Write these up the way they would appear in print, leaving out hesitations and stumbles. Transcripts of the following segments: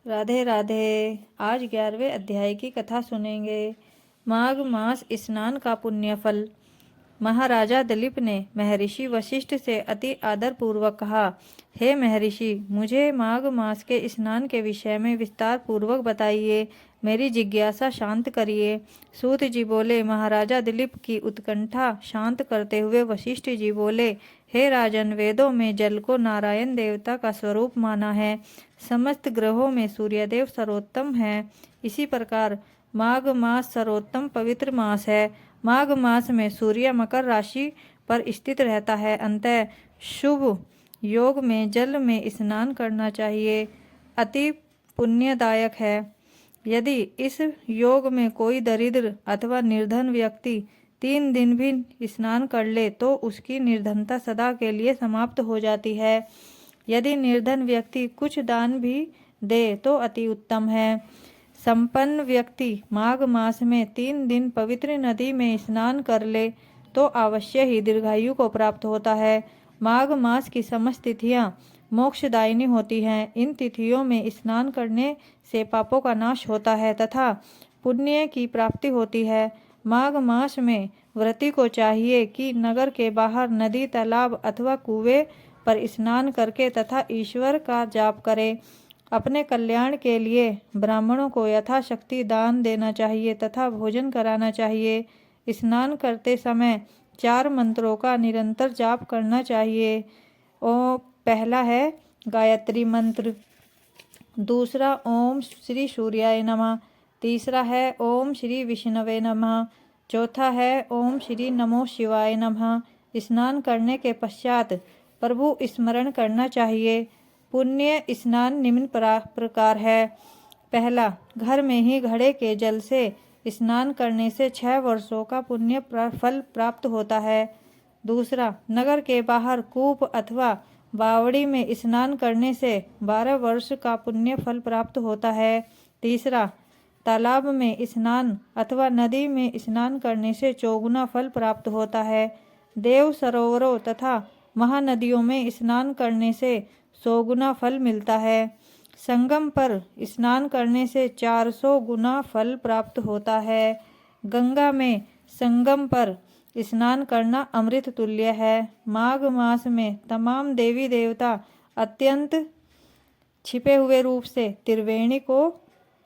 राधे राधे। आज 11वें अध्याय की कथा सुनेंगे। माघ मास स्नान का पुण्य फल। महाराजा दिलीप ने महर्षि वशिष्ठ से अति आदर पूर्वक कहा, हे महर्षि, मुझे माघ मास के स्नान के विषय में विस्तार पूर्वक बताइए, मेरी जिज्ञासा शांत करिए। सूत जी बोले। महाराजा दिलीप की उत्कंठा शांत करते हुए वशिष्ठ जी बोले, हे राजन, वेदों में जल को नारायण देवता का स्वरूप माना है। समस्त ग्रहों में सूर्यदेव सर्वोत्तम है। इसी प्रकार माघ मास सर्वोत्तम पवित्र मास है। माघ मास में सूर्य मकर राशि पर स्थित रहता है। अंतः शुभ योग में जल में स्नान करना चाहिए, अति पुण्यदायक है। यदि इस योग में कोई दरिद्र अथवा निर्धन व्यक्ति 3 दिन भी स्नान कर ले तो उसकी निर्धनता सदा के लिए समाप्त हो जाती है। यदि निर्धन व्यक्ति कुछ दान भी दे तो अति उत्तम है। संपन्न व्यक्ति माघ मास में 3 दिन पवित्र नदी में स्नान कर ले तो अवश्य ही दीर्घायु को प्राप्त होता है। माघ मास की समस्त तिथियां मोक्षदायिनी होती हैं। इन तिथियों में स्नान करने से पापों का नाश होता है तथा पुण्य की प्राप्ति होती है। माघ मास में व्रती को चाहिए कि नगर के बाहर नदी, तालाब अथवा कुएं पर स्नान करके तथा ईश्वर का जाप करे। अपने कल्याण के लिए ब्राह्मणों को यथाशक्ति दान देना चाहिए तथा भोजन कराना चाहिए। स्नान करते समय 4 मंत्रों का निरंतर जाप करना चाहिए। पहला है गायत्री मंत्र, दूसरा ओम श्री सूर्याय नमः, तीसरा है ओम श्री विष्णवे नमः, चौथा है ओम श्री नमो शिवाय नमः। स्नान करने के पश्चात प्रभु स्मरण करना चाहिए। पुण्य स्नान निम्न प्रकार है। पहला, घर में ही घड़े के जल से स्नान करने से 6 वर्षों का पुण्य फल प्राप्त होता है। दूसरा, नगर के बाहर कूप अथवा बावड़ी में स्नान करने से 12 वर्ष का पुण्य फल प्राप्त होता है। तीसरा, तालाब में स्नान अथवा नदी में स्नान करने से 4 गुना फल प्राप्त होता है। देव सरोवरों तथा महानदियों में स्नान करने से 100 गुना फल मिलता है। संगम पर स्नान करने से 400 गुना फल प्राप्त होता है। गंगा में संगम पर स्नान करना अमृत तुल्य है। माघ मास में तमाम देवी देवता अत्यंत छिपे हुए रूप से त्रिवेणी को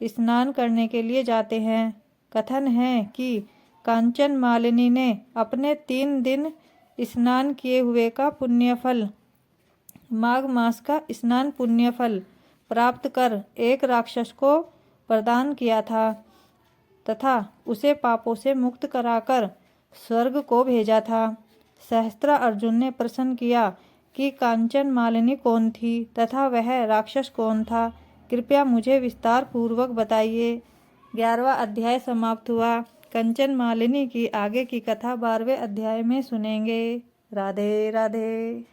स्नान करने के लिए जाते हैं। कथन है कि कांचन मालिनी ने अपने 3 दिन स्नान किए हुए का पुण्य फल, माघ मास का स्नान पुण्य फल प्राप्त कर एक राक्षस को प्रदान किया था तथा उसे पापों से मुक्त कराकर स्वर्ग को भेजा था। सहस्त्र अर्जुन ने प्रश्न किया कि कांचन मालिनी कौन थी तथा वह राक्षस कौन था, कृपया मुझे विस्तार पूर्वक बताइए। 11वां अध्याय समाप्त हुआ। कंचन मालिनी की आगे की कथा 12वें अध्याय में सुनेंगे। राधे राधे।